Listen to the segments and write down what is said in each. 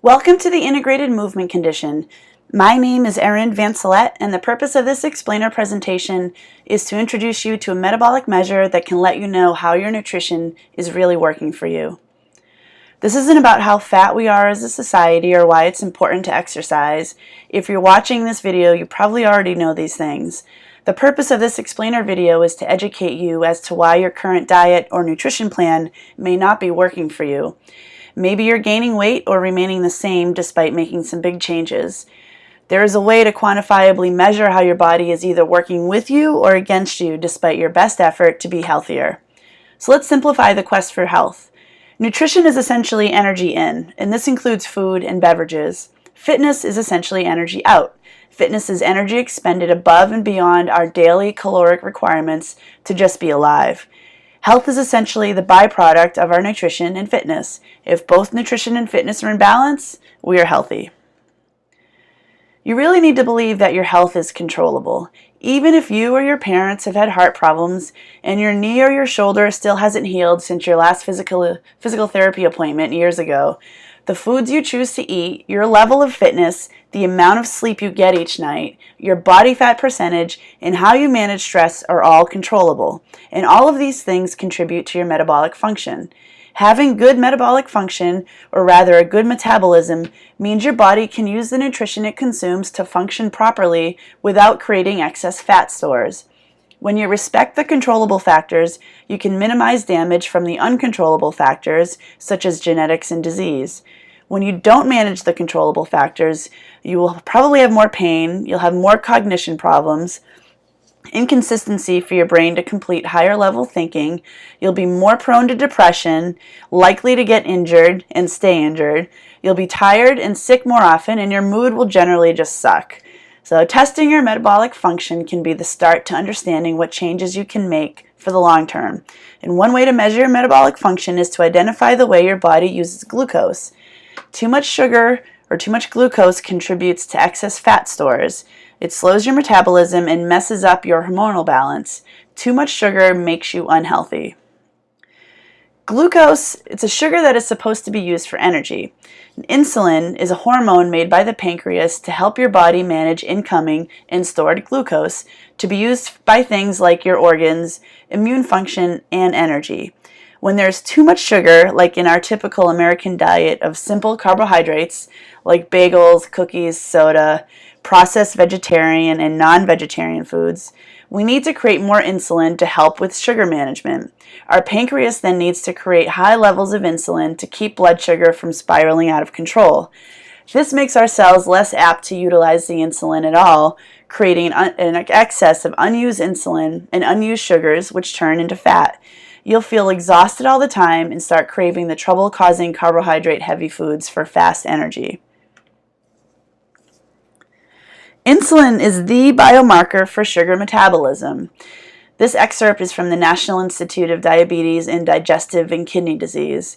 Welcome to the Integrated Movement Condition. My name is Erin Vancelette, and the purpose of this explainer presentation is to introduce you to a metabolic measure that can let you know how your nutrition is really working for you. This isn't about how fat we are as a society or why it's important to exercise. If you're watching this video, you probably already know these things. The purpose of this explainer video is to educate you as to why your current diet or nutrition plan may not be working for you. Maybe you're gaining weight or remaining the same despite making some big changes. There is a way to quantifiably measure how your body is either working with you or against you despite your best effort to be healthier. So let's simplify the quest for health. Nutrition is essentially energy in, and this includes food and beverages. Fitness is essentially energy out. Fitness is energy expended above and beyond our daily caloric requirements to just be alive. Health is essentially the byproduct of our nutrition and fitness. If both nutrition and fitness are in balance, we are healthy. You really need to believe that your health is controllable. Even if you or your parents have had heart problems and your knee or your shoulder still hasn't healed since your last physical therapy appointment years ago, the foods you choose to eat, your level of fitness, the amount of sleep you get each night, your body fat percentage, and how you manage stress are all controllable. And all of these things contribute to your metabolic function. Having good metabolic function, or rather a good metabolism, means your body can use the nutrition it consumes to function properly without creating excess fat stores. When you respect the controllable factors, you can minimize damage from the uncontrollable factors, such as genetics and disease. When you don't manage the controllable factors, you will probably have more pain, you'll have more cognition problems, inconsistency for your brain to complete higher level thinking, you'll be more prone to depression, likely to get injured and stay injured, you'll be tired and sick more often, and your mood will generally just suck. So testing your metabolic function can be the start to understanding what changes you can make for the long term. And one way to measure your metabolic function is to identify the way your body uses glucose. Too much sugar or too much glucose contributes to excess fat stores. It slows your metabolism and messes up your hormonal balance. Too much sugar makes you unhealthy. Glucose, it's a sugar that is supposed to be used for energy. Insulin is a hormone made by the pancreas to help your body manage incoming and stored glucose to be used by things like your organs, immune function, and energy. When there's too much sugar, like in our typical American diet of simple carbohydrates like bagels, cookies, soda, processed vegetarian and non-vegetarian foods, we need to create more insulin to help with sugar management. Our pancreas then needs to create high levels of insulin to keep blood sugar from spiraling out of control. This makes our cells less apt to utilize the insulin at all, creating an excess of unused insulin and unused sugars, which turn into fat. You'll feel exhausted all the time and start craving the trouble-causing carbohydrate-heavy foods for fast energy. Insulin is the biomarker for sugar metabolism. This excerpt is from the National Institute of Diabetes and Digestive and Kidney Disease.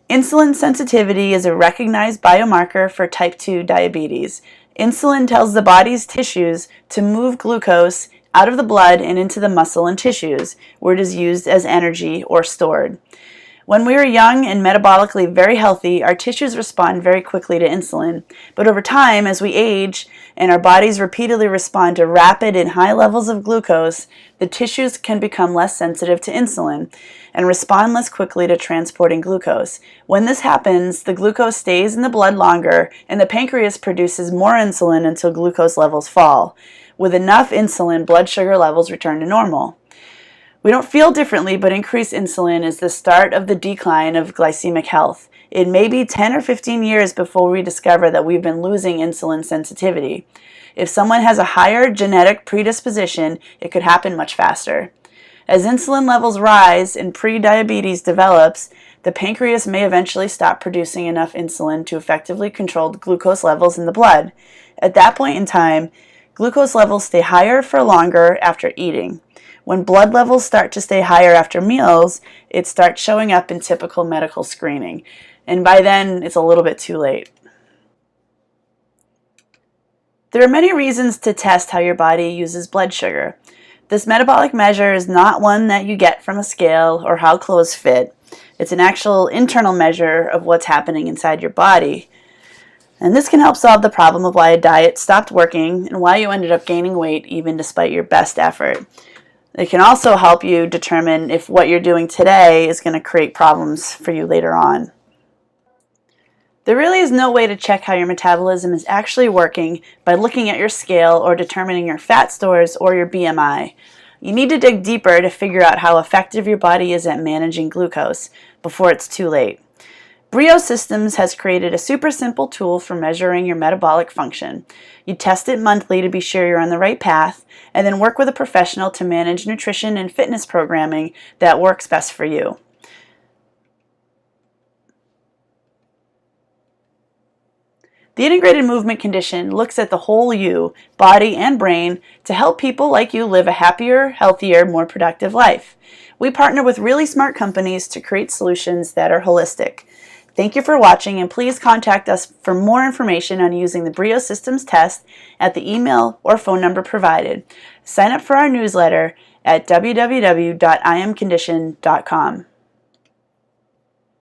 Insulin sensitivity is a recognized biomarker for type 2 diabetes. Insulin tells the body's tissues to move glucose out of the blood and into the muscle and tissues, where it is used as energy or stored. When we are young and metabolically very healthy, our tissues respond very quickly to insulin. But over time, as we age and our bodies repeatedly respond to rapid and high levels of glucose, the tissues can become less sensitive to insulin and respond less quickly to transporting glucose. When this happens, the glucose stays in the blood longer and the pancreas produces more insulin until glucose levels fall. With enough insulin, blood sugar levels return to normal. We don't feel differently, but increased insulin is the start of the decline of glycemic health. It may be 10 or 15 years before we discover that we've been losing insulin sensitivity. If someone has a higher genetic predisposition, it could happen much faster. As insulin levels rise and prediabetes develops, the pancreas may eventually stop producing enough insulin to effectively control the glucose levels in the blood. At that point in time, glucose levels stay higher for longer after eating. When blood levels start to stay higher after meals, it starts showing up in typical medical screening. And by then, it's a little bit too late. There are many reasons to test how your body uses blood sugar. This metabolic measure is not one that you get from a scale or how clothes fit. It's an actual internal measure of what's happening inside your body. And this can help solve the problem of why a diet stopped working and why you ended up gaining weight even despite your best effort. It can also help you determine if what you're doing today is going to create problems for you later on. There really is no way to check how your metabolism is actually working by looking at your scale or determining your fat stores or your BMI. You need to dig deeper to figure out how effective your body is at managing glucose before it's too late. Brio Systems has created a super simple tool for measuring your metabolic function. You test it monthly to be sure you're on the right path, and then work with a professional to manage nutrition and fitness programming that works best for you. The Integrated Movement Condition looks at the whole you, body and brain, to help people like you live a happier, healthier, more productive life. We partner with really smart companies to create solutions that are holistic. Thank you for watching, and please contact us for more information on using the Brio Systems test at the email or phone number provided. Sign up for our newsletter at www.imcondition.com.